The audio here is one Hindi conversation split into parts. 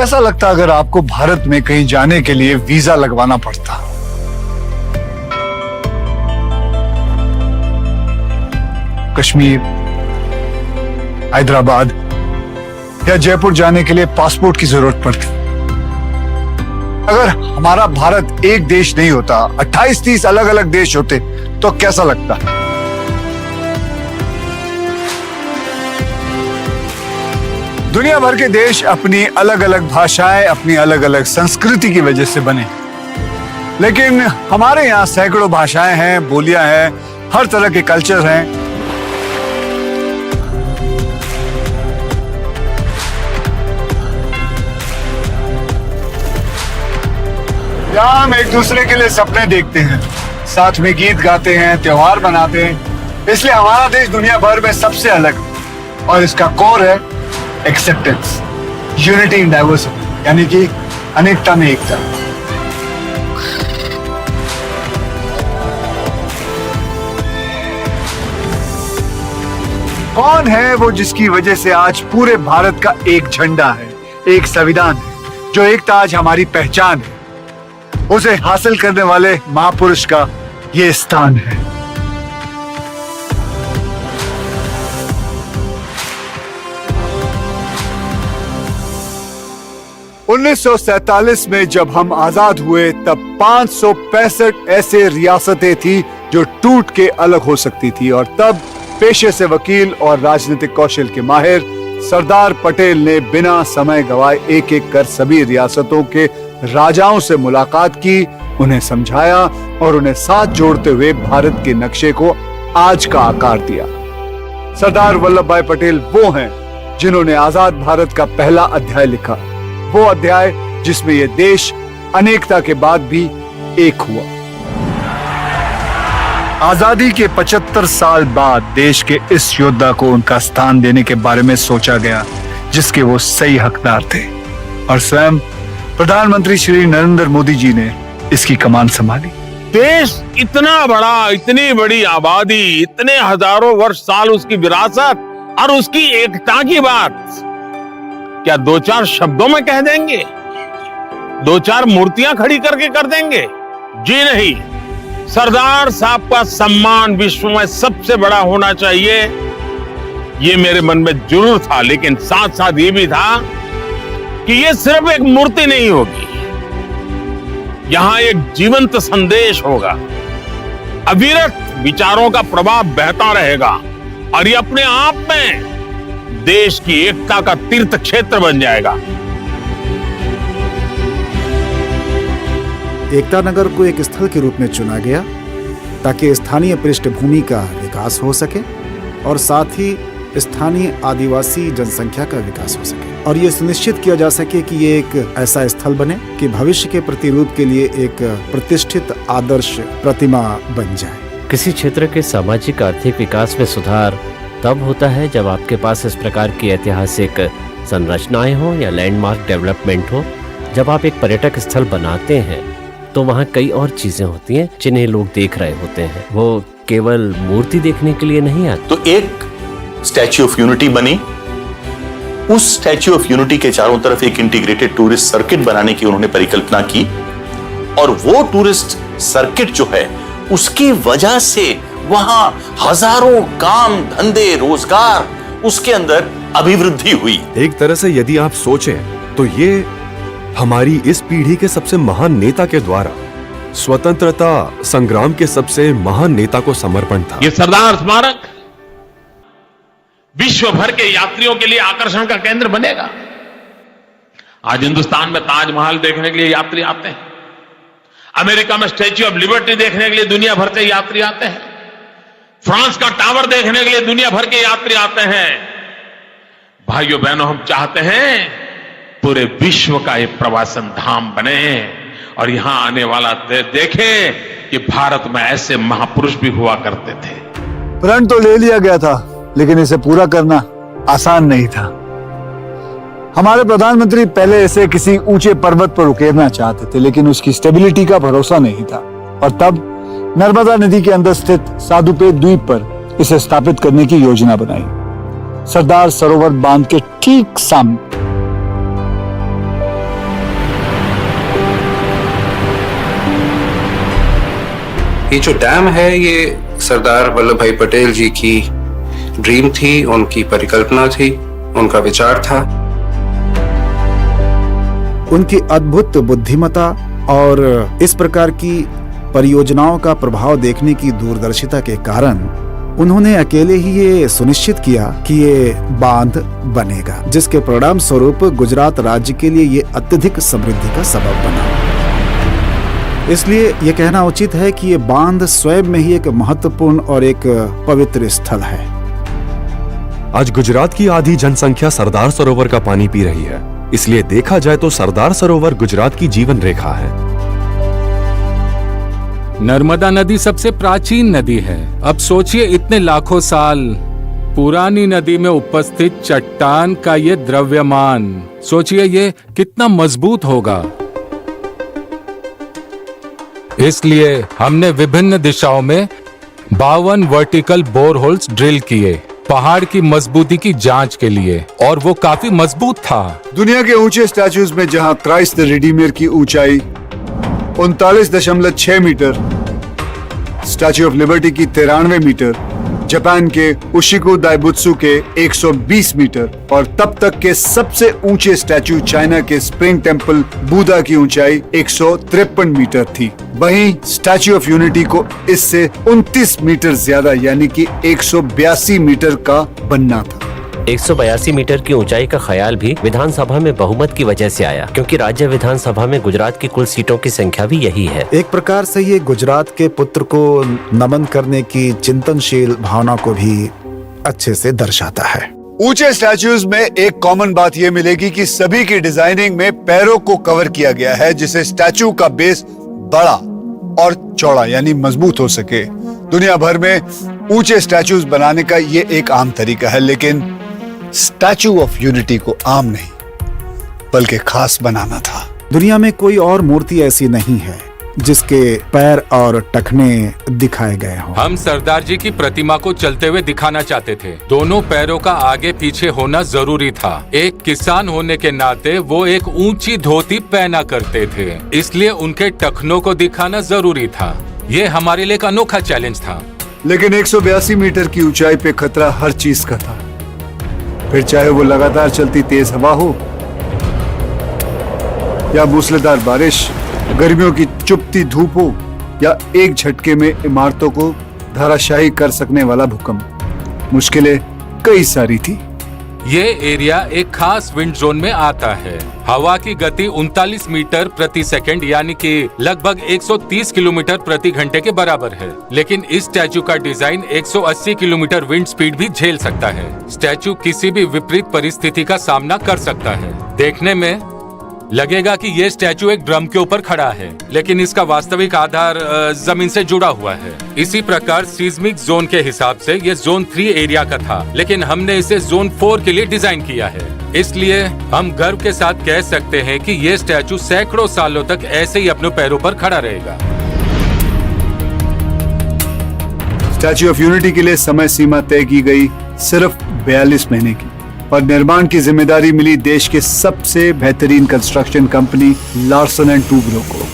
कैसा लगता अगर आपको भारत में कहीं जाने के लिए वीजा लगवाना पड़ता? कश्मीर, हैदराबाद या जयपुर जाने के लिए पासपोर्ट की जरूरत पड़ती। अगर हमारा भारत एक देश नहीं होता, 28-30 अलग अलग देश होते, तो कैसा लगता? दुनिया भर के देश अपनी अलग अलग भाषाएं, अपनी अलग अलग संस्कृति की वजह से बने, लेकिन हमारे यहाँ सैकड़ों भाषाएं हैं, बोलियां हैं, हर तरह के कल्चर हैं। यहाँ हम एक दूसरे के लिए सपने देखते हैं, साथ में गीत गाते हैं, त्योहार मनाते हैं। इसलिए हमारा देश दुनिया भर में सबसे अलग है और इसका कोर है एक्सेप्टेंस, यूनिटी इन डाइवर्सिटी, यानी कि अनेकता में एकता। कौन है वो जिसकी वजह से आज पूरे भारत का एक झंडा है, एक संविधान है, जो एकता आज हमारी पहचान है? उसे हासिल करने वाले महापुरुष का ये स्थान है। उन्नीस 1947 में जब हम आजाद हुए, तब 565 ऐसे रियासतें थी जो टूट के अलग हो सकती थी, और तब पेशे से वकील और राजनीतिक कौशल के माहिर सरदार पटेल ने बिना समय गवाए एक एक कर सभी रियासतों के राजाओं से मुलाकात की, उन्हें समझाया और उन्हें साथ जोड़ते हुए भारत के नक्शे को आज का आकार दिया। सरदार वल्लभ भाई पटेल वो हैं जिन्होंने आजाद भारत का पहला अध्याय लिखा, वो अध्याय जिसमें यह देश अनेकता के बाद भी एक हुआ। आजादी के 75 साल बाद देश के इस योद्धा को उनका स्थान देने के बारे में सोचा गया जिसके वो सही हकदार थे, और स्वयं प्रधानमंत्री श्री नरेंद्र मोदी जी ने इसकी कमान संभाली। देश इतना बड़ा, इतनी बड़ी आबादी, इतने हजारों वर्ष साल उसकी विरासत और उसकी एकता की बात क्या 2-4 शब्दों में कह देंगे? 2-4 मूर्तियां खड़ी करके कर देंगे? जी नहीं। सरदार साहब का सम्मान विश्व में सबसे बड़ा होना चाहिए, ये मेरे मन में जरूर था, लेकिन साथ साथ ये भी था कि ये सिर्फ एक मूर्ति नहीं होगी, यहां एक जीवंत संदेश होगा, अविरत विचारों का प्रभाव बहता रहेगा, और ये अपने आप में देश की एकता का तीर्थ क्षेत्र बन जाएगा। एकता नगर को एक स्थल के रूप में चुना गया ताकि स्थानीय पृष्ठभूमि का विकास हो सके और साथ ही स्थानीय आदिवासी जनसंख्या का विकास हो सके, और ये सुनिश्चित किया जा सके कि ये एक ऐसा स्थल बने कि भविष्य के प्रतिरूप के लिए एक प्रतिष्ठित आदर्श प्रतिमा बन जाए। किसी क्षेत्र के सामाजिक आर्थिक विकास में सुधार तब होता है जब आपके पास इस प्रकार की ऐतिहासिक संरचनाएं हो या लैंडमार्क डेवलपमेंट हो। जब आप एक पर्यटक स्थल बनाते हैं तो वहाँ कई और चीजें होती हैं जिन्हें लोग देख रहे होते हैं, वो केवल मूर्ति देखने के लिए नहीं आते। तो एक स्टैच्यू ऑफ यूनिटी बनी, उस स्टैच्यू ऑफ यूनिटी के चारों तरफ एक इंटीग्रेटेड टूरिस्ट सर्किट बनाने की उन्होंने परिकल्पना की, और वो टूरिस्ट सर्किट जो है उसकी वजह से वहां हजारों काम धंधे रोजगार उसके अंदर अभिवृद्धि हुई। एक तरह से यदि आप सोचें तो ये हमारी इस पीढ़ी के सबसे महान नेता के द्वारा स्वतंत्रता संग्राम के सबसे महान नेता को समर्पण था। ये सरदार स्मारक विश्व भर के यात्रियों के लिए आकर्षण का केंद्र बनेगा। आज हिंदुस्तान में ताजमहल देखने के लिए यात्री आते हैं, अमेरिका में स्टैच्यू ऑफ लिबर्टी देखने के लिए दुनिया भर से यात्री आते हैं, फ्रांस का टावर देखने के लिए दुनिया भर के यात्री आते हैं। भाइयों बहनों, हम चाहते हैं पूरे विश्व का एक प्रवासन धाम बने और यहां आने वाला देखे कि भारत में ऐसे महापुरुष भी हुआ करते थे। प्रण तो ले लिया गया था, लेकिन इसे पूरा करना आसान नहीं था। हमारे प्रधानमंत्री पहले इसे किसी ऊंचे पर्वत पर उकेरना चाहते थे, लेकिन उसकी स्टेबिलिटी का भरोसा नहीं था, और तब नर्मदा नदी के अंदर स्थित साधुपे द्वीप पर इसे स्थापित करने की योजना बनाई। सरदार सरोवर बांध के ठीक सामने ये जो डैम है ये सरदार वल्लभ भाई पटेल जी की ड्रीम थी, उनकी परिकल्पना थी, उनका विचार था। उनकी अद्भुत बुद्धिमत्ता और इस प्रकार की परियोजनाओं का प्रभाव देखने की दूरदर्शिता के कारण उन्होंने अकेले ही ये सुनिश्चित किया कि ये बांध बनेगा, जिसके परिणाम स्वरूप गुजरात राज्य के लिए ये अत्यधिक समृद्धि का सबब बना। इसलिए ये कहना उचित है कि ये बांध स्वयं में ही एक महत्वपूर्ण और एक पवित्र स्थल है। आज गुजरात की आधी जनसंख्या सरदार सरोवर का पानी पी रही है, इसलिए देखा जाए तो सरदार सरोवर गुजरात की जीवन रेखा है। नर्मदा नदी सबसे प्राचीन नदी है। अब सोचिए इतने लाखों साल पुरानी नदी में उपस्थित चट्टान का ये द्रव्यमान, सोचिए ये कितना मजबूत होगा। इसलिए हमने विभिन्न दिशाओं में 52 वर्टिकल बोरहोल्स ड्रिल किए पहाड़ की मजबूती की जांच के लिए, और वो काफी मजबूत था। दुनिया के ऊंचे स्टैचूज में जहां क्राइस्ट द रिडीमर की ऊंचाई 39.6 मीटर, स्टैच्यू ऑफ लिबर्टी की 93 मीटर, जापान के उशिकु दाइबुत्सु के 120 मीटर और तब तक के सबसे ऊंचे स्टैच्यू चाइना के स्प्रिंग टेम्पल बुद्धा की ऊंचाई 153 मीटर थी। वहीं स्टैच्यू ऑफ यूनिटी को इससे 29 मीटर ज्यादा यानी कि 182 मीटर का बनना था। 182 मीटर की ऊंचाई का ख्याल भी विधानसभा में बहुमत की वजह से आया, क्योंकि राज्य विधानसभा में गुजरात की कुल सीटों की संख्या भी यही है। एक प्रकार से ये गुजरात के पुत्र को नमन करने की चिंतनशील भावना को भी अच्छे से दर्शाता है। ऊंचे स्टैच्यूज में एक कॉमन बात यह मिलेगी कि सभी की डिजाइनिंग में पैरों को कवर किया गया है, जिससे स्टैच्यू का बेस बड़ा और चौड़ा यानी मजबूत हो सके। दुनिया भर में ऊंचे स्टैच्यूज बनाने का ये एक आम तरीका है, लेकिन स्टैच्यू ऑफ यूनिटी को आम नहीं बल्कि खास बनाना था। दुनिया में कोई और मूर्ति ऐसी नहीं है जिसके पैर और टखने दिखाए गए हों। हम सरदार जी की प्रतिमा को चलते हुए दिखाना चाहते थे। दोनों पैरों का आगे पीछे होना जरूरी था। एक किसान होने के नाते वो एक ऊंची धोती पहना करते थे, इसलिए उनके टखनों को दिखाना जरूरी था। ये हमारे लिए एक अनोखा चैलेंज था। लेकिन 182 मीटर की ऊंचाई पे खतरा हर चीज का था, फिर चाहे वो लगातार चलती तेज हवा हो या मूसलाधार बारिश, गर्मियों की चुभती धूप हो या एक झटके में इमारतों को धराशायी कर सकने वाला भूकंप। मुश्किलें कई सारी थी। ये एरिया एक खास विंड जोन में आता है। हवा की गति 39 मीटर प्रति सेकंड यानी कि लगभग 130 किलोमीटर प्रति घंटे के बराबर है। लेकिन इस स्टैचू का डिजाइन 180 किलोमीटर विंड स्पीड भी झेल सकता है। स्टैचू किसी भी विपरीत परिस्थिति का सामना कर सकता है। देखने में लगेगा कि ये स्टैचू एक ड्रम के ऊपर खड़ा है, लेकिन इसका वास्तविक आधार जमीन से जुड़ा हुआ है। इसी प्रकार सीस्मिक जोन के हिसाब से ये जोन 3 एरिया का था, लेकिन हमने इसे जोन 4 के लिए डिजाइन किया है। इसलिए हम गर्व के साथ कह सकते हैं कि ये स्टैचू सैकड़ों सालों तक ऐसे ही अपने पैरों पर खड़ा रहेगा। स्टैच्यू ऑफ यूनिटी के लिए समय सीमा तय की गई सिर्फ 42 महीने की, और निर्माण की जिम्मेदारी मिली देश के सबसे बेहतरीन construction company Larsen and Toubro को।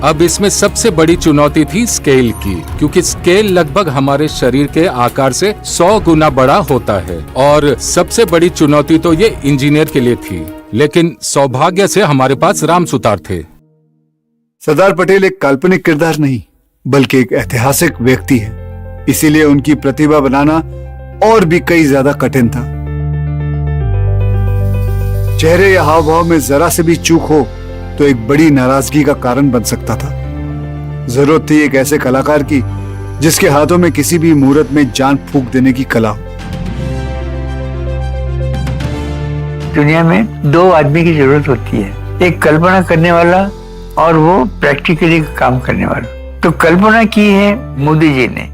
अब इसमें सबसे बड़ी चुनौती थी स्केल की, क्योंकि स्केल लगभग हमारे शरीर के आकार से 100 गुना बड़ा होता है। और सबसे बड़ी चुनौती तो ये इंजीनियर के लिए थी, लेकिन सौभाग्य से हमारे पास राम सुतार थे। सरदार पटेल एक काल्पनिक किरदार नहीं बल्कि एक ऐतिहासिक व्यक्ति है, इसीलिए उनकी प्रतिभा बनाना और भी कई ज्यादा कठिन था। चेहरे या हाव भाव में जरा से भी चूक हो तो एक बड़ी नाराजगी का कारण बन सकता था। जरूरत थी एक ऐसे कलाकार की जिसके हाथों में किसी भी मुहूर्त में जान फूंक देने की कला हो। दुनिया में 2 आदमी की जरूरत होती है, एक कल्पना करने वाला और वो प्रैक्टिकली काम करने वाला। तो कल्पना की है मोदी जी ने,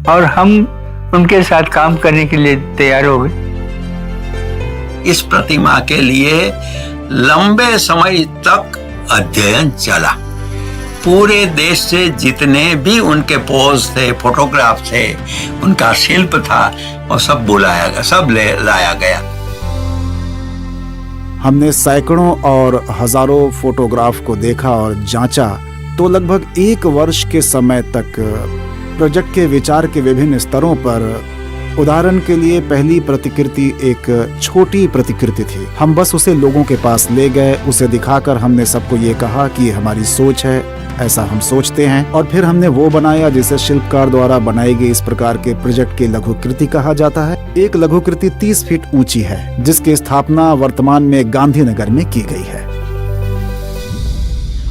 और हम उनके साथ काम करने के लिए तैयार हो गए। इस प्रतिमा के लिए लंबे समय तक अध्ययन चला। पूरे देश से जितने भी उनके पोज थे, फोटोग्राफ थे, उनका शिल्प था, और सब बुलाया गया, सब लाया गया। हमने सैकड़ों और हजारों फोटोग्राफ को देखा और जांचा तो लगभग 1 वर्ष के समय तक प्रोजेक्ट के विचार के विभिन्न स्तरों पर, उदाहरण के लिए पहली प्रतिकृति एक छोटी प्रतिकृति थी। हम बस उसे लोगों के पास ले गए, उसे दिखाकर हमने सबको ये कहा कि ये हमारी सोच है, ऐसा हम सोचते हैं, और फिर हमने वो बनाया जिसे शिल्पकार द्वारा बनाई गई इस प्रकार के प्रोजेक्ट की लघुकृति कहा जाता है। एक लघुकृति 30 फीट ऊंची है, जिसकी स्थापना वर्तमान में गांधीनगर में की गई है।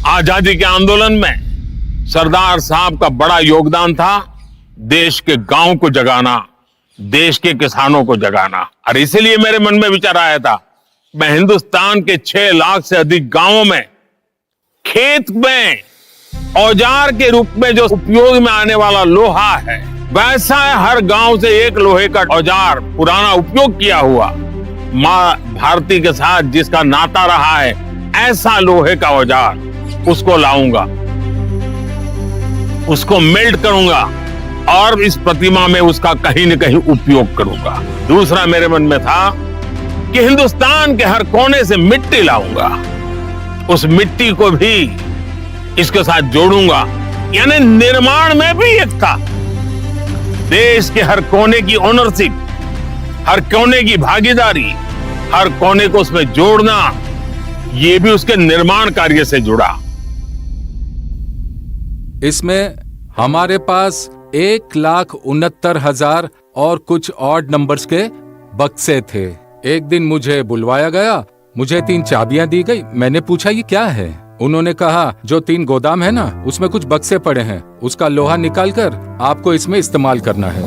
आजादी के आंदोलन में सरदार साहब का बड़ा योगदान था देश के गांव को जगाना, देश के किसानों को जगाना। और इसलिए मेरे मन में विचार आया था, मैं हिंदुस्तान के 6 लाख से अधिक गांवों में खेत में औजार के रूप में जो उपयोग में आने वाला लोहा है, वैसा हर गांव से एक लोहे का औजार पुराना उपयोग किया हुआ, मां भारती के साथ जिसका नाता रहा है, ऐसा लोहे का औजार उसको लाऊंगा, उसको मेल्ट करूंगा और इस प्रतिमा में उसका कहीं न कहीं उपयोग करूंगा। दूसरा मेरे मन में था कि हिंदुस्तान के हर कोने से मिट्टी लाऊंगा, उस मिट्टी को भी इसके साथ जोड़ूंगा, यानी निर्माण में भी एकता, देश के हर कोने की ओनरशिप, हर कोने की भागीदारी, हर कोने को उसमें जोड़ना, ये भी उसके निर्माण कार्य से जुड़ा। इसमें हमारे पास 1,69,000 और कुछ ऑड नंबर्स के बक्से थे। एक दिन मुझे बुलवाया गया, मुझे 3 चाबियां दी गई। मैंने पूछा ये क्या है? उन्होंने कहा जो 3 गोदाम है ना, उसमें कुछ बक्से पड़े हैं, उसका लोहा निकालकर आपको इसमें इस्तेमाल करना है।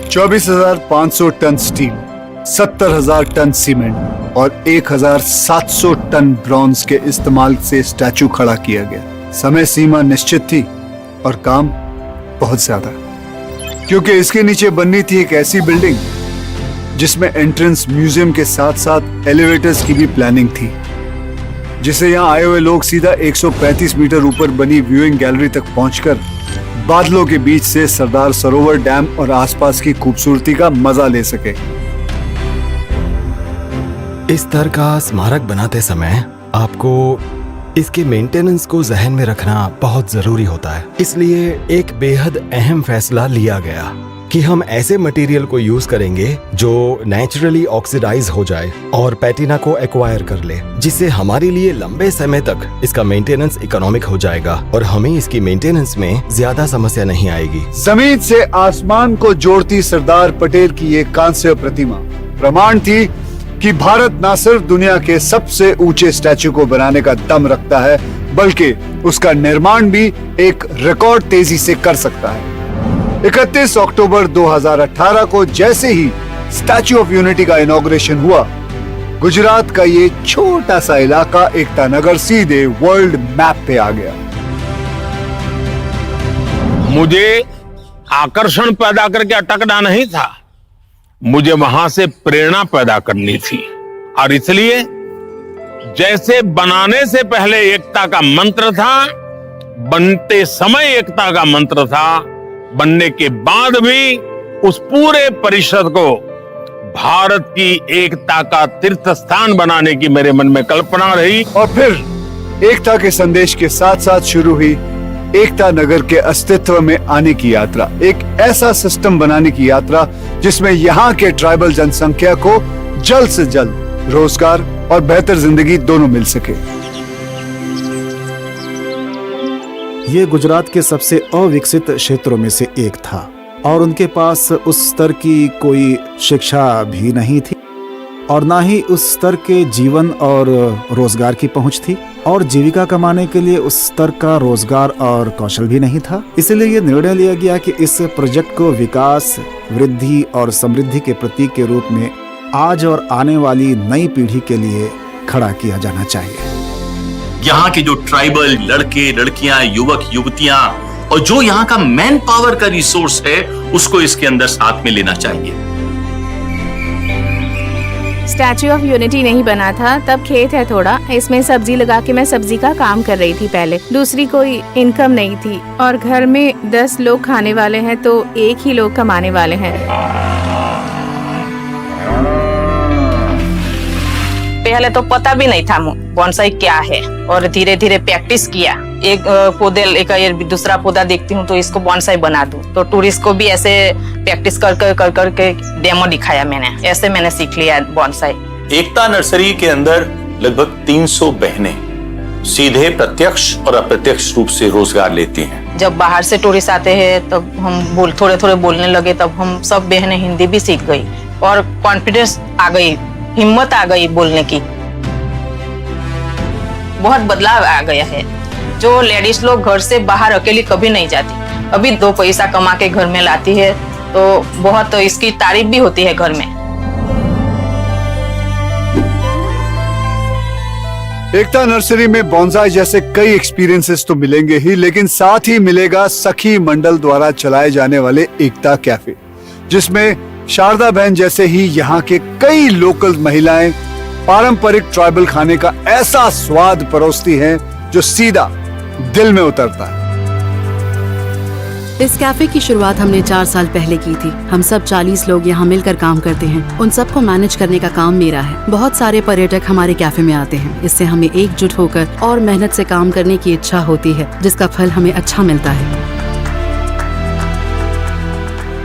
24,500 टन स्टील, 70,000 टन सीमेंट और 1,700 टन ब्रॉन्ज के इस्तेमाल से स्टैचू खड़ा किया गया। समय सीमा निश्चित थी और काम बहुत ज्यादा, क्योंकि इसके नीचे बननी थी एक ऐसी बिल्डिंग जिसमें एंट्रेंस म्यूजियम के साथ साथ एलिवेटर्स की भी प्लानिंग थी, जिसे यहाँ आए हुए लोग सीधा 135 मीटर ऊपर बनी व्यूइंग गैलरी तक पहुंचकर बादलों के बीच से सरदार सरोवर डैम और आसपास की खूबसूरती का मजा ले सके। इस तरह का स्मारक बनाते समय आपको इसके मेंटेनेंस को जहन में रखना बहुत जरूरी होता है। इसलिए एक बेहद अहम फैसला लिया गया कि हम ऐसे मटेरियल को यूज करेंगे जो नेचुरली ऑक्सीडाइज हो जाए और पैटिना को एक्वायर कर ले, जिससे हमारे लिए लंबे समय तक इसका मेंटेनेंस इकोनॉमिक हो जाएगा और हमें इसकी मेंटेनेंस में ज्यादा समस्या नहीं आएगी। जमीन से आसमान को जोड़ती सरदार पटेल की ये कांस्य प्रतिमा प्रमाण थी कि भारत न सिर्फ दुनिया के सबसे ऊंचे स्टैचू को बनाने का दम रखता है, बल्कि उसका निर्माण भी एक रिकॉर्ड तेजी से कर सकता है। 31 अक्टूबर 2018 को जैसे ही स्टैचू ऑफ यूनिटी का इनॉग्रेशन हुआ, गुजरात का ये छोटा सा इलाका एकता नगर सीधे वर्ल्ड मैप पे आ गया। मुझे आकर्षण पैदा करके अटकना नहीं था, मुझे वहां से प्रेरणा पैदा करनी थी। और इसलिए जैसे बनाने से पहले एकता का मंत्र था, बनते समय एकता का मंत्र था, बनने के बाद भी उस पूरे परिषद को भारत की एकता का तीर्थ स्थान बनाने की मेरे मन में कल्पना रही। और फिर एकता के संदेश के साथ साथ शुरू हुई एकता नगर के अस्तित्व में आने की यात्रा, एक ऐसा सिस्टम बनाने की यात्रा जिसमें यहाँ के ट्राइबल जनसंख्या को जल्द से जल्द रोजगार और बेहतर जिंदगी दोनों मिल सके। ये गुजरात के सबसे अविकसित क्षेत्रों में से एक था और उनके पास उस स्तर की कोई शिक्षा भी नहीं थी और ना ही उस स्तर के जीवन और रोजगार की पहुंच थी और जीविका कमाने के लिए उस स्तर का रोजगार और कौशल भी नहीं था। इसलिए ये निर्णय लिया गया कि इस प्रोजेक्ट को विकास, वृद्धि और समृद्धि के प्रतीक के रूप में आज और आने वाली नई पीढ़ी के लिए खड़ा किया जाना चाहिए। यहाँ के जो ट्राइबल लड़के लड़कियां, युवक युवतियां और जो यहाँ का मैन पावर का रिसोर्स है, उसको इसके अंदर साथ में लेना चाहिए। स्टैच्यू ऑफ यूनिटी नहीं बना था तब खेत है थोड़ा, इसमें सब्जी लगा के मैं सब्जी का काम कर रही थी पहले। दूसरी कोई इनकम नहीं थी और घर में 10 लोग खाने वाले हैं तो एक ही लोग कमाने वाले हैं। पहले तो पता भी नहीं था बोनसाई क्या है और धीरे धीरे प्रैक्टिस किया एक पौधे लेकर दूसरा पौधा देखती हूँ तो इसको बॉन्साई बना दूं। तो टूरिस्ट को भी ऐसे प्रैक्टिस कर के डेमो दिखाया मैंने, ऐसे मैंने सीख लिया बॉन्साई। एकता नर्सरी के अंदर लगभग 300 बहनें सीधे प्रत्यक्ष और अप्रत्यक्ष रूप से रोजगार लेती हैं। जब बाहर से टूरिस्ट आते हैं तब हम थोड़े थोड़े बोलने लगे, तब हम सब बहनें हिंदी भी सीख गई और कॉन्फिडेंस आ गई, हिम्मत आ गई बोलने की। बहुत बदलाव आ गया है। जो लेडीज लोग घर से बाहर अकेली कभी नहीं जाती, अभी 2 पैसा कमा के घर में लाती है, तो बहुत इसकी तारीफ भी होती है घर में। एकता नर्सरी में बॉन्साई जैसे कई एक्सपीरियंसेस तो मिलेंगे ही, लेकिन साथ ही मिलेगा सखी मंडल द्वारा चलाए जाने वाले एकता कैफे, जिसमें शारदा बहन जैसे ही यहाँ के कई लोकल महिलाएं पारंपरिक ट्राइबल खाने का ऐसा स्वाद परोसती हैं जो सीधा दिल में उतरता है। इस कैफे की शुरुआत हमने 4 साल पहले की थी। हम सब 40 लोग यहाँ मिलकर काम करते हैं। उन सबको मैनेज करने का काम मेरा है। बहुत सारे पर्यटक हमारे कैफे में आते हैं। इससे हमें एकजुट होकर और मेहनत से काम करने की इच्छा होती है, जिसका फल हमें अच्छा मिलता है।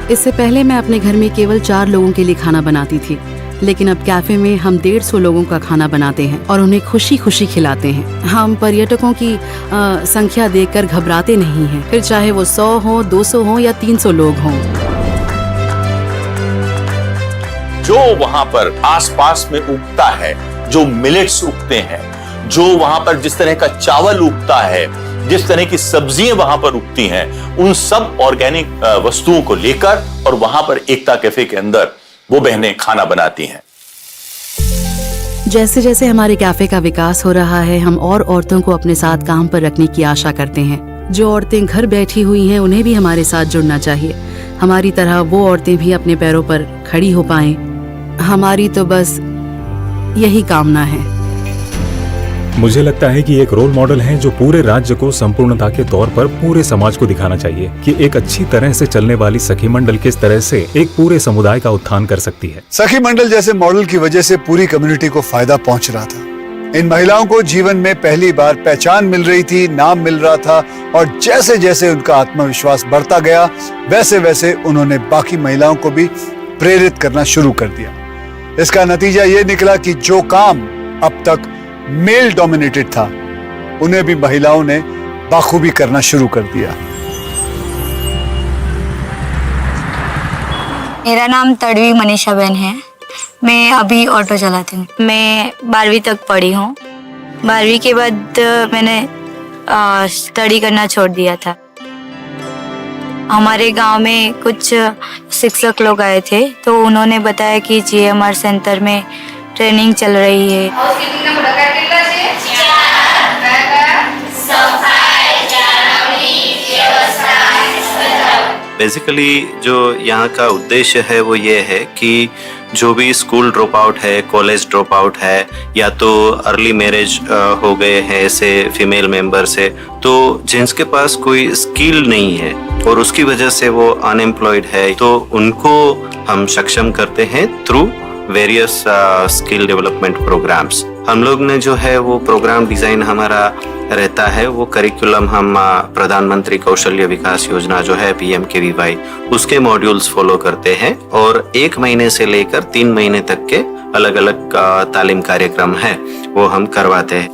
इससे पहले मैं अपने घर में केवल 4 लोगों के लिए खाना बनाती थी, लेकिन अब कैफे में हम 150 लोगों का खाना बनाते हैं और उन्हें खुशी खुशी खिलाते हैं। हम पर्यटकों की संख्या देखकर घबराते नहीं हैं, फिर चाहे वो 100 हो, 200 हो या 300 लोग हों। जो वहां पर आसपास में उगता है, जो मिलेट्स उगते हैं, जो वहां पर जिस तरह का चावल उगता है, जिस तरह की सब्जियां वहां पर उगती हैं, उन सब ऑर्गेनिक वस्तुओं को लेकर और वहां पर एकता कैफे के अंदर वो बहनें खाना बनाती हैं। जैसे जैसे हमारे कैफे का विकास हो रहा है, हम और औरतों को अपने साथ काम पर रखने की आशा करते हैं। जो औरतें घर बैठी हुई हैं, उन्हें भी हमारे साथ जुड़ना चाहिए। हमारी तरह वो औरतें भी अपने पैरों पर खड़ी हो पाएं। हमारी तो बस यही कामना है। मुझे लगता है कि एक रोल मॉडल हैं जो पूरे राज्य को संपूर्णता के तौर पर पूरे समाज को दिखाना चाहिए कि एक अच्छी तरह से चलने वाली सखी मंडल किस तरह से एक पूरे समुदाय का उत्थान कर सकती है। सखी मंडल जैसे मॉडल की वजह से पूरी कम्युनिटी को फायदा पहुंच रहा था। इन महिलाओं को जीवन में पहली बार पहचान मिल रही थी, नाम मिल रहा था, और जैसे जैसे उनका आत्मविश्वास बढ़ता गया, वैसे वैसे उन्होंने बाकी महिलाओं को भी प्रेरित करना शुरू कर दिया। इसका नतीजा ये निकला कि जो काम अब तक मेल डोमिनेटेड था, उन्हें भी महिलाओं ने बाखूबी करना शुरू कर दिया। मेरा नाम तड़वी मनीषा बहन है। मैं अभी ऑटो चलाती हूँ। मैं 12वीं तक पढ़ी हूँ। 12वीं के बाद मैंने स्टडी करना छोड़ दिया था। हमारे गांव में कुछ शिक्षक लोग आए थे, तो उन्होंने बताया कि GMR सेंटर में ट्रेनिंग चल रही है। बेसिकली जो यहाँ का उद्देश्य है वो ये है कि जो भी स्कूल ड्रॉप आउट है, कॉलेज ड्रॉप आउट है, या तो अर्ली मैरिज हो गए हैं ऐसे फीमेल मेंबर से, तो जिनके पास कोई स्किल नहीं है और उसकी वजह से वो अनएम्प्लॉयड है, तो उनको हम सक्षम करते हैं through various skill development programmes. हम लोग ने जो है वो प्रोग्राम डिजाइन हमारा रहता है, वो करिकुलम हम प्रधानमंत्री कौशल्य विकास योजना जो है PMKVY, उसके मॉड्यूल्स फॉलो करते हैं और 1 महीने से लेकर 3 महीने तक के अलग अलग तालीम कार्यक्रम है वो हम करवाते हैं।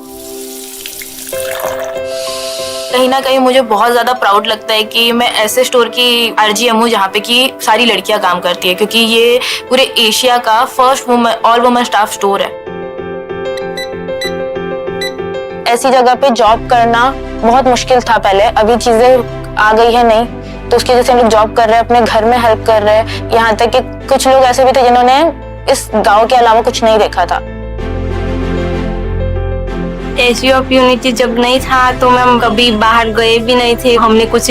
कहीं ना कहीं मुझे बहुत ज्यादा प्राउड लगता है कि मैं ऐसे स्टोर की RGM हूँ जहाँ पे कि सारी लड़कियां काम करती है, क्योंकि ये पूरे एशिया का first all women staff store है। ऐसी जगह पे जॉब करना बहुत मुश्किल था पहले, अभी चीजें आ गई है नहीं, तो उसकी वजह से हम लोग जॉब कर रहे हैं, अपने घर में हेल्प कर रहे हैं। यहाँ तक कि कुछ लोग ऐसे भी थे जिन्होंने इस गांव के अलावा कुछ नहीं देखा था। स्टैच्यू ऑफ यूनिटी जब नहीं था तो मैं कभी बाहर गए भी नहीं थे। हमने कुछ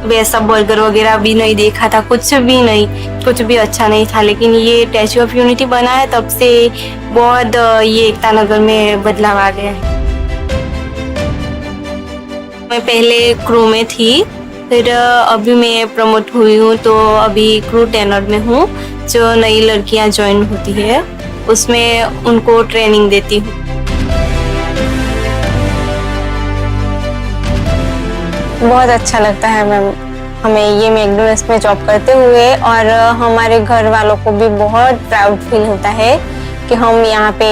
वैसा बर्गर वगैरह भी नहीं देखा था, कुछ भी नहीं, कुछ भी अच्छा नहीं था। लेकिन ये स्टैच्यू ऑफ यूनिटी बना है तब से बहुत ये एकता नगर में बदलाव आ गया है। मैं पहले क्रू में थी, फिर अभी मैं प्रमोट हुई हूँ तो अभी क्रू टेनर में हूँ। जो नई लड़कियाँ ज्वाइन होती है उसमें उनको ट्रेनिंग देती हूँ। बहुत अच्छा लगता है मैम हमें ये मैकडोनल्ड्स में जॉब करते हुए, और हमारे घर वालों को भी बहुत प्राउड फील होता है कि हम यहाँ पे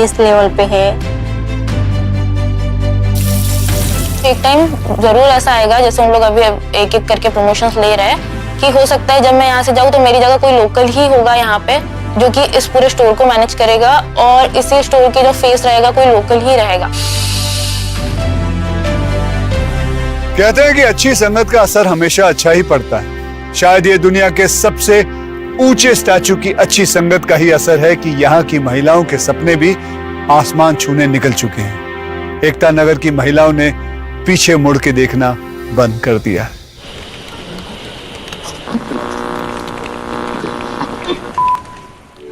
इस लेवल पे है। एक टाइम जरूर ऐसा आएगा, जैसे हम लोग अभी एक एक करके प्रमोशंस ले रहे हैं, कि हो सकता है जब मैं यहाँ से जाऊँ तो मेरी जगह कोई लोकल ही होगा यहाँ पे जो कि इस पूरे स्टोर को मैनेज करेगा, और इसी स्टोर की जो फेस रहेगा कोई लोकल ही रहेगा। कहते हैं कि अच्छी संगत का असर हमेशा अच्छा ही पड़ता है। शायद ये दुनिया के सबसे ऊंचे स्टैचू की अच्छी संगत का ही असर है कि यहाँ की महिलाओं के सपने भी आसमान छूने निकल चुके हैं। एकता नगर की महिलाओं ने पीछे मुड़ के देखना बंद कर दिया है।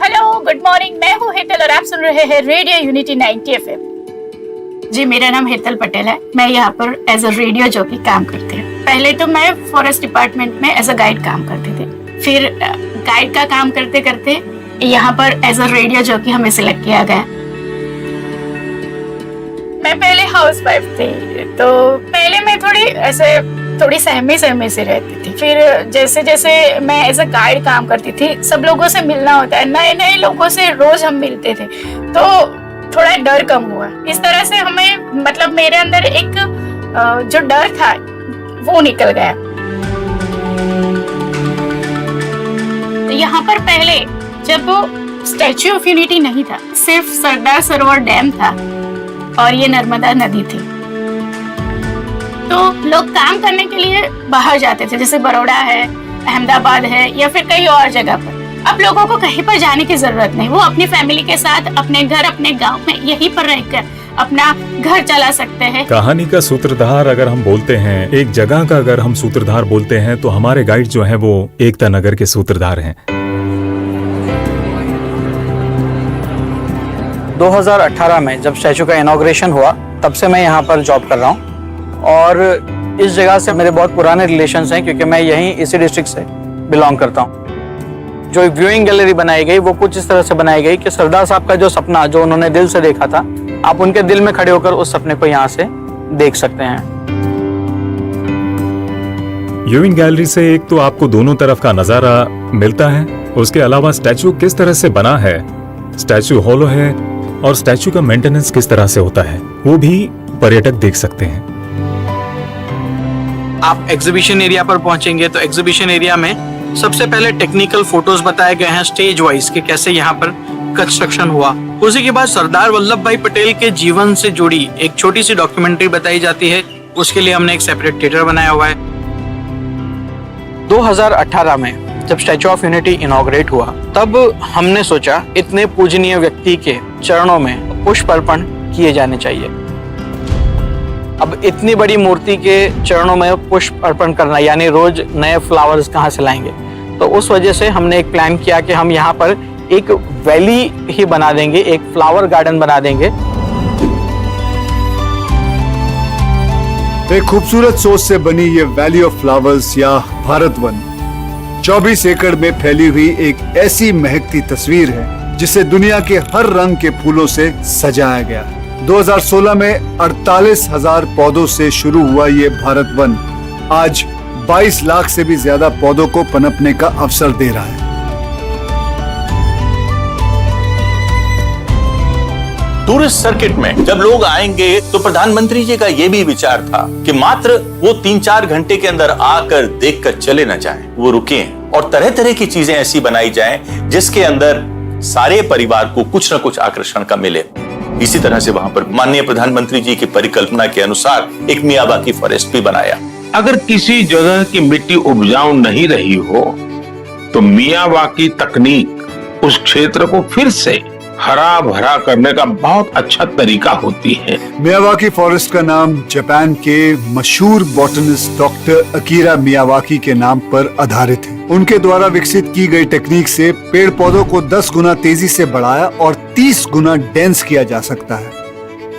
Hello, good morning. मैं हूँ हेतल और आप सुन रहे हैं रेडियो यूनिटी 90 FM। जी, मेरा नाम हेतल पटेल है। मैं यहाँ पर एज अ रेडियो जॉकी काम करती हूँ। पहले तो मैं फॉरेस्ट डिपार्टमेंट में एज अ गाइड काम करती थी। फिर गाइड का काम करते करते यहाँ पर एज अ रेडियो जॉकी हमें सिलेक्ट किया गया। मैं पहले हाउसवाइफ थी, तो पहले मैं थोड़ी सहमी से रहती थी। फिर जैसे जैसे मैं एज अ गाइड काम करती थी, सब लोगों से मिलना होता है, नए नए लोगों से रोज हम मिलते थे, तो थोड़ा डर कम हुआ। इस तरह से हमें मतलब मेरे अंदर एक जो डर था वो निकल गया। तो यहाँ पर पहले जब स्टैच्यू ऑफ यूनिटी नहीं था, सिर्फ सरदार सरोवर डैम था और ये नर्मदा नदी थी, तो लोग काम करने के लिए बाहर जाते थे, जैसे बड़ौदा है, अहमदाबाद है या फिर कहीं और जगह पर। अब लोगों को कहीं पर जाने की जरूरत नहीं, वो अपनी फैमिली के साथ अपने घर अपने गांव में यहीं पर रहकर अपना घर चला सकते हैं। कहानी का सूत्रधार अगर हम बोलते हैं, एक जगह का अगर हम सूत्रधार बोलते हैं, तो हमारे गाइड जो हैं वो एकता नगर के सूत्रधार हैं। 2018 में जब स्टैचू का इनॉग्रेशन हुआ, तब से मैं यहाँ पर जॉब कर रहा हूँ, और इस जगह से मेरे बहुत पुराने रिलेशंस हैं, क्योंकि मैं यहीं इसी डिस्ट्रिक्ट से बिलोंग करता हूँ। जो व्यूइंग गैलरी बनाई गई वो कुछ इस तरह से बनाई गई कि सरदार साहब का जो सपना जो उन्होंने दिल से देखा था, आप उनके दिल में खड़े होकर उस सपने को यहाँ से देख सकते हैं। व्यूइंग गैलरी से एक तो आपको दोनों तरफ का नजारा मिलता है, उसके अलावा स्टैचू किस तरह से बना है, स्टैचू हॉलो है, और स्टैचू का मेंटेनेंस किस तरह से होता है वो भी पर्यटक देख सकते हैं। आप एग्जीबिशन एरिया पर पहुंचेंगे तो एग्जीबिशन एरिया में सबसे पहले टेक्निकल फोटोज बताए गए हैं स्टेज वाइज कि कैसे यहाँ पर कंस्ट्रक्शन हुआ। उसी के बाद सरदार वल्लभ भाई पटेल के जीवन से जुड़ी एक छोटी सी डॉक्यूमेंट्री बताई जाती है, उसके लिए हमने एक सेपरेट थिएटर बनाया हुआ है। 2018 में जब स्टैचू ऑफ यूनिटी इनॉग्रेट हुआ, तब हमने सोचा इतने पूजनीय व्यक्ति के चरणों में पुष्प अर्पण किए जाने चाहिए। अब इतनी बड़ी मूर्ति के चरणों में पुष्प अर्पण करना यानी रोज नए फ्लावर्स कहाँ से लाएंगे, तो उस वजह से हमने एक प्लान किया कि हम यहाँ पर एक वैली ही बना देंगे, एक फ्लावर गार्डन बना देंगे। एक खूबसूरत सोच से बनी ये वैली ऑफ फ्लावर्स या भारत वन 24 एकड़ में फैली हुई एक ऐसी महकती तस्वीर है जिसे दुनिया के हर रंग के फूलों से सजाया गया। 2016 में 48,000 पौधों से शुरू हुआ ये भारत वन आज 22 लाख से भी ज्यादा पौधों को पनपने का अवसर दे रहा है। टूरिस्ट सर्किट में जब लोग आएंगे तो प्रधानमंत्री जी का यह भी विचार था कि मात्र वो 3-4 घंटे के अंदर आकर देखकर चले न जाएं, वो रुकें और तरह तरह की चीजें ऐसी बनाई जाएं जिसके अंदर सारे परिवार को कुछ न कुछ आकर्षण का मिले। इसी तरह से वहां पर माननीय प्रधानमंत्री जी की परिकल्पना के अनुसार एक मियावाकी फॉरेस्ट भी बनाया। अगर किसी जगह की मिट्टी उपजाऊ नहीं रही हो तो मियावाकी तकनीक उस क्षेत्र को फिर से हरा भरा करने का बहुत अच्छा तरीका होती है। मियावाकी फॉरेस्ट का नाम जापान के मशहूर बॉटनिस्ट डॉक्टर अकीरा मियावाकी के नाम पर आधारित है। उनके द्वारा विकसित की गई टेक्निक से पेड़ पौधों को 10 गुना तेजी से बढ़ाया और 30 गुना डेंस किया जा सकता है।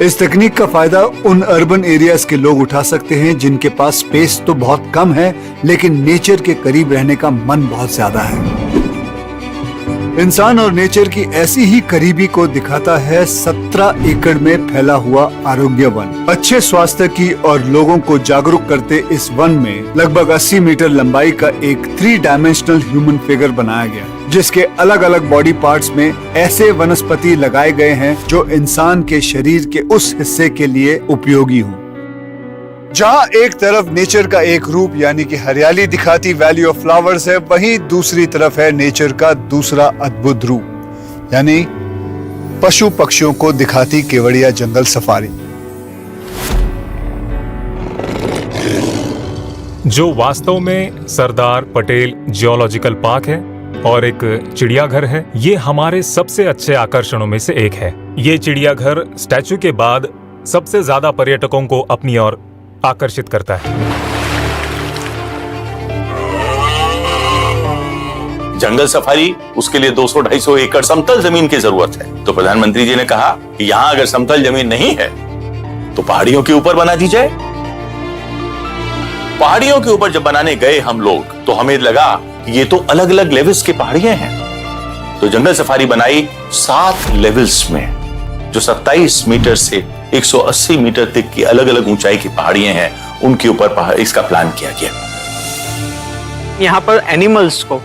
इस तकनीक का फायदा उन अर्बन एरियाज के लोग उठा सकते हैं जिनके पास स्पेस तो बहुत कम है लेकिन नेचर के करीब रहने का मन बहुत ज्यादा है। इंसान और नेचर की ऐसी ही करीबी को दिखाता है 17 एकड़ में फैला हुआ आरोग्य वन। अच्छे स्वास्थ्य की और लोगों को जागरूक करते इस वन में लगभग 80 मीटर लंबाई का एक 3 डायमेंशनल ह्यूमन फिगर बनाया गया, जिसके अलग अलग बॉडी पार्ट्स में ऐसे वनस्पति लगाए गए हैं जो इंसान के शरीर के उस हिस्से के लिए उपयोगी हों। जहां एक तरफ नेचर का एक रूप यानी कि हरियाली दिखाती वैली ऑफ फ्लावर्स है, वहीं दूसरी तरफ है नेचर का दूसरा अद्भुत रूप यानी पशु पक्षियों को दिखाती केवड़िया जंगल सफारी, जो वास्तव में सरदार पटेल जियोलॉजिकल पार्क है और एक चिड़ियाघर है। ये हमारे सबसे अच्छे आकर्षणों में से एक है। ये चिड़ियाघर स्टैचू के बाद सबसे ज्यादा पर्यटकों को अपनी ओर आकर्षित करता है। जंगल सफारी, उसके लिए 200-250 एकड़ समतल जमीन की जरूरत है। तो प्रधानमंत्री जी ने कहा कि यहां अगर समतल जमीन नहीं है तो पहाड़ियों के ऊपर बना दी जाए। पहाड़ियों के ऊपर जब बनाने गए हम लोग तो हमें लगा कि ये तो अलग अलग लेवल्स की पहाड़ियां हैं। तो जंगल सफारी बनाई 7 लेवल्स में, जो 27 मीटर से 180 मीटर तक की अलग अलग ऊंचाई की पहाड़ियां हैं, उनके ऊपर इसका प्लान किया गया। यहाँ पर एनिमल्स को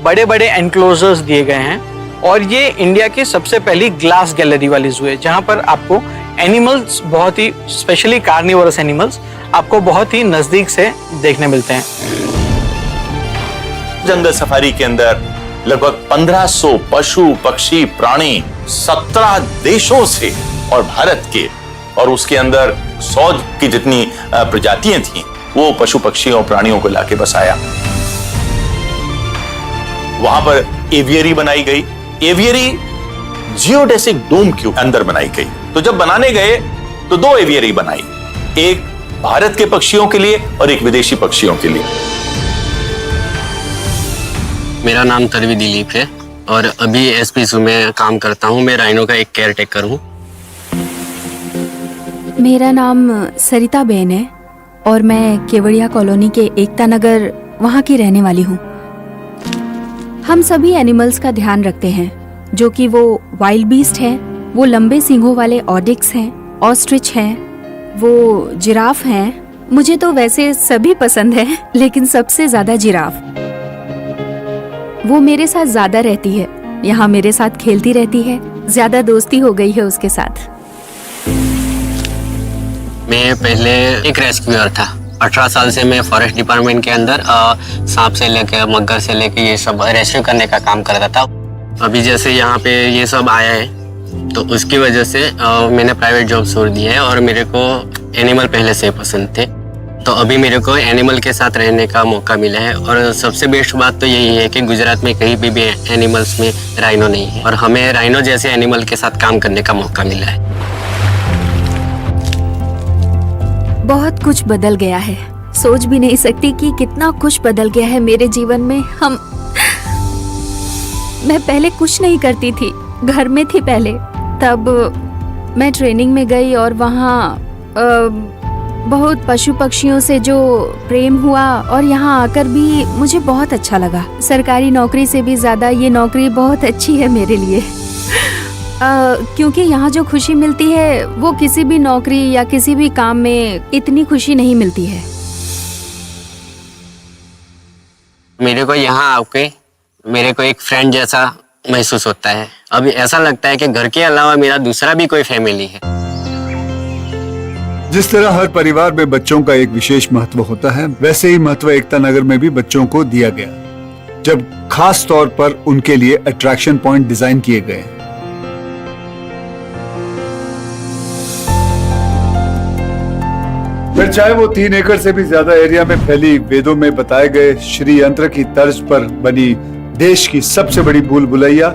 बड़े बड़े एनक्लोजर्स दिए गए हैं और ये इंडिया की सबसे पहली ग्लास गैलरी वाली जू है, जहाँ पर आपको एनिमल्स बहुत ही स्पेशली कार्निवोरस एनिमल्स आपको बहुत ही नजदीक से देखने मिलते हैं। जंगल सफारी के अंदर लगभग 1500 पशु पक्षी प्राणी 17 देशों से और भारत के और उसके अंदर 100 की जितनी प्रजातियां थीं, वो पशु पक्षियों और प्राणियों को लाके बसाया। वहां पर एवियरी बनाई गई। एवियरी जियोडेसिक डोम के अंदर बनाई गई। तो जब बनाने गए तो 2 एवियरी बनाई, एक भारत के पक्षियों के लिए और एक विदेशी पक्षियों के लिए। मेरा नाम तरवी दिलीप है और अभी एसपी जू में काम करता हूँ। मैं राइनो का एक केयर टेकर हूँ। मेरा नाम सरिता बेन है और मैं केवड़िया कॉलोनी के एकता नगर वहाँ की रहने वाली हूँ। हम सभी एनिमल्स का ध्यान रखते हैं, जो कि वो वाइल्ड बीस्ट हैं, वो लंबे सींगों वाले ऑडिक्स हैं, ऑस्ट्रिच हैं, वो जिराफ हैं। मुझे तो वैसे सभी पसंद है, लेकिन सबसे ज्यादा जिराफ। वो मेरे साथ ज्यादा रहती है, यहाँ मेरे साथ खेलती रहती है, ज्यादा दोस्ती हो गई है उसके साथ। मैं पहले एक रेस्क्यूअर था। 18 साल से मैं फॉरेस्ट डिपार्टमेंट के अंदर सांप से लेके मगर से लेके ये सब रेस्क्यू करने का काम करता था। अभी जैसे यहाँ पे ये सब आया है तो उसकी वजह से मैंने प्राइवेट जॉब छोड़ दी है और मेरे को एनिमल पहले से पसंद थे। तो अभी मेरे को एनिमल के साथ रहने का मौका मिला है और सबसे बेस्ट बात तो यही है कि गुजरात में कहीं भी एनिमल्स में राइनो नहीं है और हमें राइनो जैसे एनिमल के साथ काम करने का मौका मिला है। बहुत कुछ बदल गया है, सोच भी नहीं सकती कि कितना कुछ बदल गया है मेरे जीवन में। मैं पहले कुछ नहीं करती थी, घर में थी पहले। तब मैं ट्रेनिंग में गई और वहाँ बहुत पशु पक्षियों से जो प्रेम हुआ और यहाँ आकर भी मुझे बहुत अच्छा लगा। सरकारी नौकरी से भी ज्यादा ये नौकरी बहुत अच्छी है मेरे लिए, क्योंकि यहाँ जो खुशी मिलती है वो किसी भी नौकरी या किसी भी काम में इतनी खुशी नहीं मिलती है। मेरे को यहाँ आके मेरे को एक फ्रेंड जैसा महसूस होता है। अभी ऐसा लगता है कि घर के अलावा मेरा दूसरा भी कोई फैमिली है। जिस तरह हर परिवार में बच्चों का एक विशेष महत्व होता है, वैसे ही महत्व एकता नगर में भी बच्चों को दिया गया, जब खास तौर पर उनके लिए अट्रैक्शन पॉइंट डिजाइन किए गए। फिर चाहे वो 3 एकड़ से भी ज्यादा एरिया में फैली वेदों में बताए गए श्री यंत्र की तर्ज पर बनी देश की सबसे बड़ी भूल भुलैया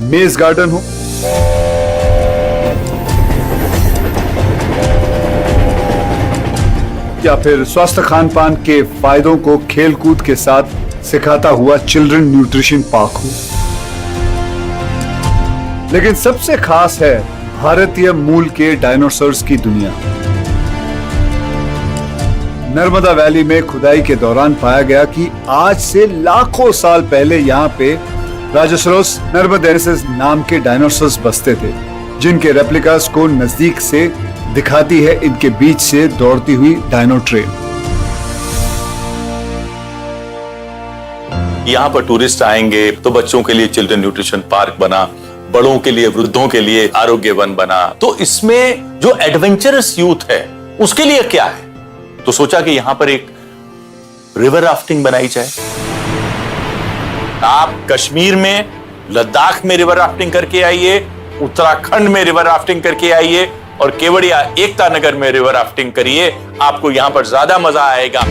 मेज गार्डन हो, या फिर स्वस्थ खान पान के फायदों को खेल कूद के साथ सिखाता हुआ चिल्ड्रन न्यूट्रिशन पार्क हो, लेकिन सबसे खास है भारतीय मूल के डायनासोर्स की दुनिया। नर्मदा वैली में खुदाई के दौरान पाया गया कि आज से लाखों साल पहले यहाँ पे राजोसोरस नर्मदेनेसिस नाम के डायनासोर्स बसते थे, जिनके रेप्लिकास को नजदीक से दिखाती है इनके बीच से दौड़ती हुई डायनो ट्रेन। यहाँ पर टूरिस्ट आएंगे तो बच्चों के लिए चिल्ड्रन न्यूट्रिशन पार्क बना, बड़ों के लिए, वृद्धों के लिए आरोग्य वन बना। तो इसमें जो एडवेंचरस यूथ है उसके लिए क्या है, तो सोचा कि यहां पर एक रिवर राफ्टिंग बनाई जाए। आप कश्मीर में, लद्दाख में रिवर राफ्टिंग करके आइए, उत्तराखंड में रिवर राफ्टिंग करके आइए और केवड़िया एकता नगर में रिवर राफ्टिंग करिए, आपको यहां पर ज्यादा मजा आएगा।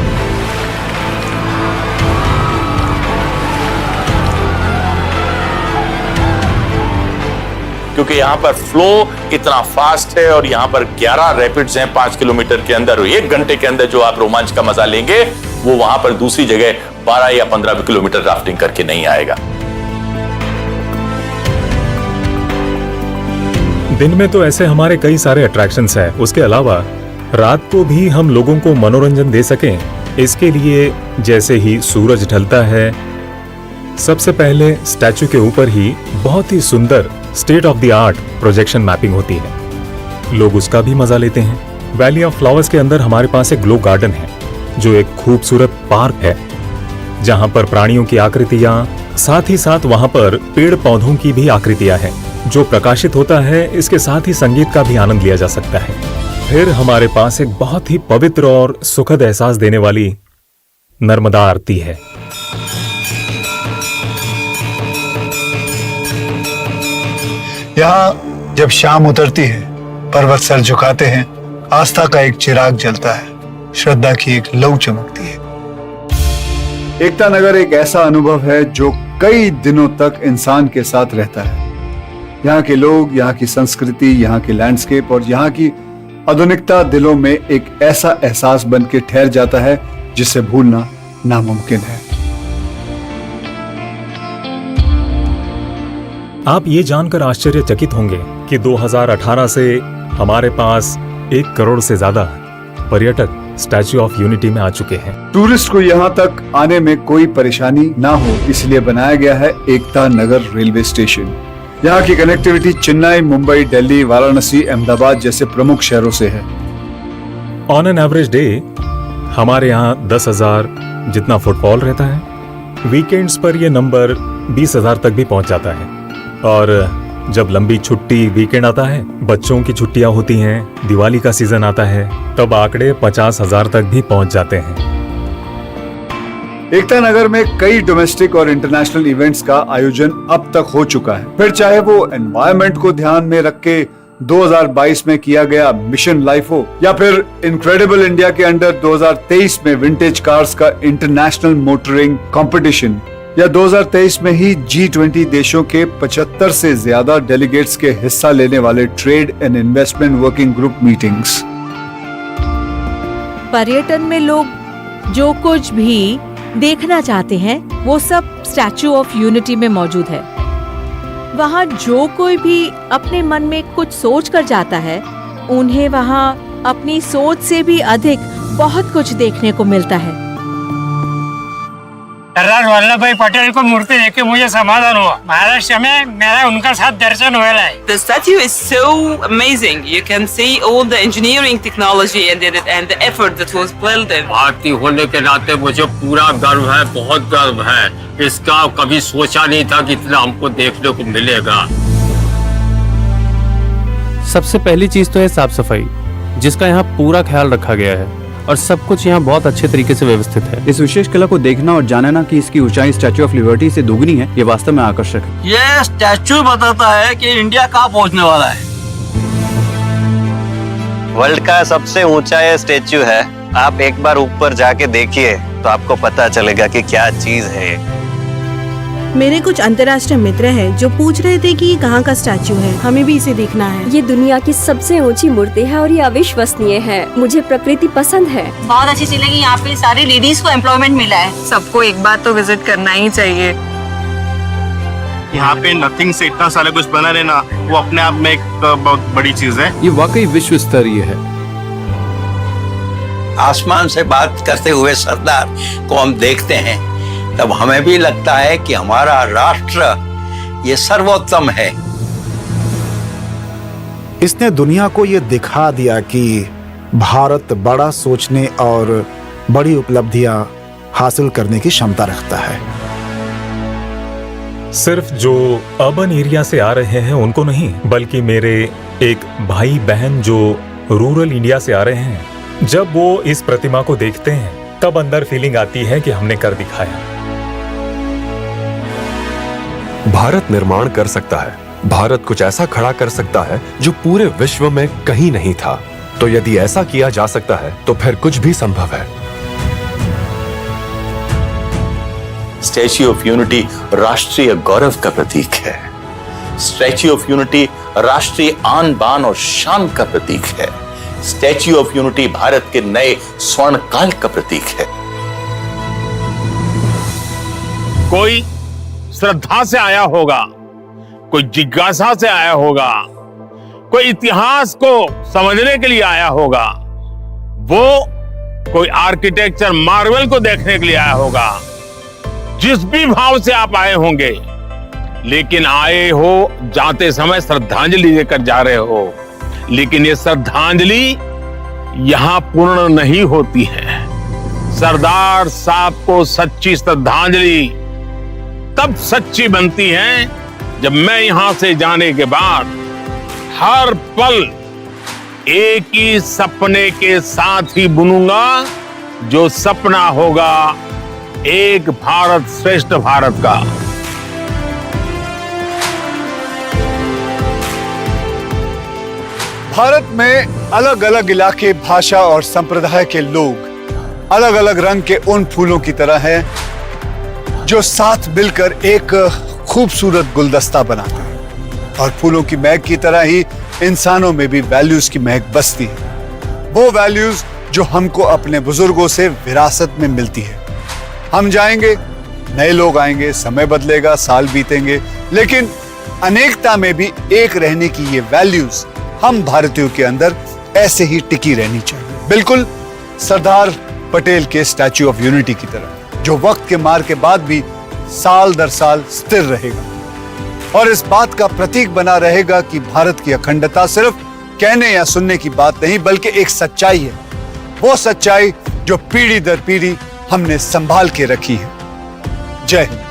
क्योंकि यहाँ पर फ्लो इतना फास्ट है और यहाँ पर 11 रैपिड्स हैं 5 किलोमीटर के अंदर। 1 घंटे के अंदर जो आप रोमांच का मजा लेंगे वो वहां पर दूसरी जगह 12 या 15 किलोमीटर राफ्टिंग करके नहीं आएगा। दिन में तो ऐसे हमारे कई सारे अट्रैक्शंस हैं, उसके अलावा रात को भी हम लोगों को मनोरंजन दे सकें, इसके लिए जैसे ही सूरज ढलता है, सबसे पहले स्टैचू के ऊपर ही बहुत ही सुंदर state of the art projection mapping होती है। लोग उसका भी मजा लेते हैं। वैली ऑफ फ्लावर्स के अंदर हमारे पास एक ग्लो गार्डन है, जो एक खूबसूरत पार्क है, जहां पर प्राणियों की आकृतियां, साथ ही साथ वहां पर पेड़ पौधों की भी आकृतियां हैं, जो प्रकाशित होता है। इसके साथ ही संगीत का भी आनंद लिया जा सकता है। फिर हमारे पास एक बहुत ही पवित्र और सुखद एहसास देने वाली नर्मदा आरती है। यहाँ जब शाम उतरती है, पर्वत सर झुकाते हैं, आस्था का एक चिराग जलता है, श्रद्धा की एक लौ चमकती है। एकता नगर एक ऐसा अनुभव है जो कई दिनों तक इंसान के साथ रहता है। यहाँ के लोग, यहाँ की संस्कृति, यहाँ की लैंडस्केप और यहाँ की आधुनिकता दिलों में एक ऐसा एहसास बन के ठहर जाता है जिसे भूलना नामुमकिन है। आप ये जानकर आश्चर्यचकित होंगे कि 2018 से हमारे पास 1 करोड़ से ज्यादा पर्यटक स्टैच्यू ऑफ यूनिटी में आ चुके हैं। टूरिस्ट को यहाँ तक आने में कोई परेशानी ना हो, इसलिए बनाया गया है एकता नगर रेलवे स्टेशन। यहाँ की कनेक्टिविटी चेन्नई, मुंबई, दिल्ली, वाराणसी, अहमदाबाद जैसे प्रमुख शहरों से है। ऑन एन एवरेज डे हमारे यहाँ 10,000 जितना फुटफॉल रहता है। वीकेंड्स पर यह नंबर 20,000 तक भी पहुंच जाता है। और जब लंबी छुट्टी वीकेंड आता है, बच्चों की छुट्टियां होती हैं, दिवाली का सीजन आता है, तब आंकड़े 50,000 तक भी पहुंच जाते हैं। एकता नगर में कई डोमेस्टिक और इंटरनेशनल इवेंट्स का आयोजन अब तक हो चुका है। फिर चाहे वो एनवायरनमेंट को ध्यान में रख के 2022 में किया गया मिशन लाइफ हो, या फिर इनक्रेडिबल इंडिया के अंडर 2023 में विंटेज कार्स का इंटरनेशनल मोटरिंग कंपटीशन, या 2023 में ही G20 देशों के 75 से ज्यादा डेलीगेट्स के हिस्सा लेने वाले trade and investment working group meetings. पर्यटन में लोग जो कुछ भी देखना चाहते हैं वो सब स्टैच्यू ऑफ यूनिटी में मौजूद है। वहाँ जो कोई भी अपने मन में कुछ सोच कर जाता है, उन्हें वहाँ अपनी सोच से भी अधिक बहुत कुछ देखने को मिलता है। सरदार वल्लभ भाई पटेल को मूर्ति देख के मुझे समाधान हुआ। महाराष्ट्र में मेरा उनका साथ दर्शन हुआ है। The statue is so amazing. You can see all the engineering technology and the effort that was built in. भारतीय होने के नाते मुझे पूरा गर्व है, बहुत गर्व है। इसका कभी सोचा नहीं था कि इतना हमको देखने को मिलेगा। सबसे पहली चीज तो है साफ सफाई, जिसका यहाँ पूरा ख्याल रखा गया है और सब कुछ यहाँ बहुत अच्छे तरीके से व्यवस्थित है। इस विशेष कला को देखना और जानना कि इसकी ऊंचाई स्टैच्यू ऑफ लिबर्टी से दोगुनी है, ये वास्तव में आकर्षक है। ये स्टैच्यू बताता है कि इंडिया कहाँ पहुँचने वाला है। वर्ल्ड का सबसे ऊंचा ये स्टैच्यू है। आप एक बार ऊपर जाके देखिए तो आपको पता चलेगा कि क्या चीज है। मेरे कुछ अंतर्राष्ट्रीय मित्र हैं जो पूछ रहे थे कि ये कहाँ का स्टैच्यू है, हमें भी इसे देखना है। ये दुनिया की सबसे ऊंची मूर्ति है और ये अविश्वसनीय है। मुझे प्रकृति पसंद है। बहुत अच्छी चलेगी। यहाँ पे सारी लेडीज को एम्प्लॉयमेंट मिला है। सबको एक बार तो विजिट करना ही चाहिए। यहाँ पे नथिंग से इतना सारा कुछ बना रहना, वो अपने आप में एक बहुत बड़ी चीज है। ये वाकई विश्व स्तरीय है। आसमान से बात करते हुए सरदार को हम देखते हैं, तब हमें भी लगता है कि हमारा राष्ट्र ये सर्वोत्तम है। इसने दुनिया को ये दिखा दिया कि भारत बड़ा सोचने और बड़ी उपलब्धियां हासिल करने की क्षमता रखता है। सिर्फ जो अर्बन एरिया से आ रहे हैं उनको नहीं, बल्कि मेरे एक भाई बहन जो रूरल इंडिया से आ रहे हैं, जब वो इस प्रतिमा को देखते हैं तब अंदर फीलिंग आती है कि हमने कर दिखाया। भारत निर्माण कर सकता है, भारत कुछ ऐसा खड़ा कर सकता है जो पूरे विश्व में कहीं नहीं था। तो यदि ऐसा किया जा सकता है तो फिर कुछ भी संभव है। स्टैच्यू ऑफ यूनिटी राष्ट्रीय गौरव का प्रतीक है। स्टैच्यू ऑफ यूनिटी राष्ट्रीय आन बान और शान का प्रतीक है। स्टैच्यू ऑफ यूनिटी भारत के नए स्वर्ण काल का प्रतीक है। कोई श्रद्धा से आया होगा, कोई जिज्ञासा से आया होगा, कोई इतिहास को समझने के लिए आया होगा, वो कोई आर्किटेक्चर मार्वल को देखने के लिए आया होगा। जिस भी भाव से आप आए होंगे, लेकिन आए हो जाते समय श्रद्धांजलि लेकर जा रहे हो। लेकिन ये श्रद्धांजलि यहां पूर्ण नहीं होती है। सरदार साहब को सच्ची श्रद्धांजलि तब सच्ची बनती है जब मैं यहां से जाने के बाद हर पल एक ही सपने के साथ ही बुनूंगा, जो सपना होगा एक भारत श्रेष्ठ भारत का। भारत में अलग अलग इलाके, भाषा और संप्रदाय के लोग अलग अलग रंग के उन फूलों की तरह हैं जो साथ मिलकर एक खूबसूरत गुलदस्ता बनाते हैं। और फूलों की महक की तरह ही इंसानों में भी वैल्यूज की महक बसती है। वो वैल्यूज जो हमको अपने बुजुर्गों से विरासत में मिलती है। हम जाएंगे, नए लोग आएंगे, समय बदलेगा, साल बीतेंगे, लेकिन अनेकता में भी एक रहने की ये वैल्यूज हम भारतीयों के अंदर ऐसे ही टिकी रहनी चाहिए। बिल्कुल सरदार पटेल के स्टैच्यू ऑफ यूनिटी की तरह, जो वक्त के मार के बाद भी साल दर साल स्थिर रहेगा और इस बात का प्रतीक बना रहेगा कि भारत की अखंडता सिर्फ कहने या सुनने की बात नहीं, बल्कि एक सच्चाई है। वो सच्चाई जो पीढ़ी दर पीढ़ी हमने संभाल के रखी है। जय हिंद।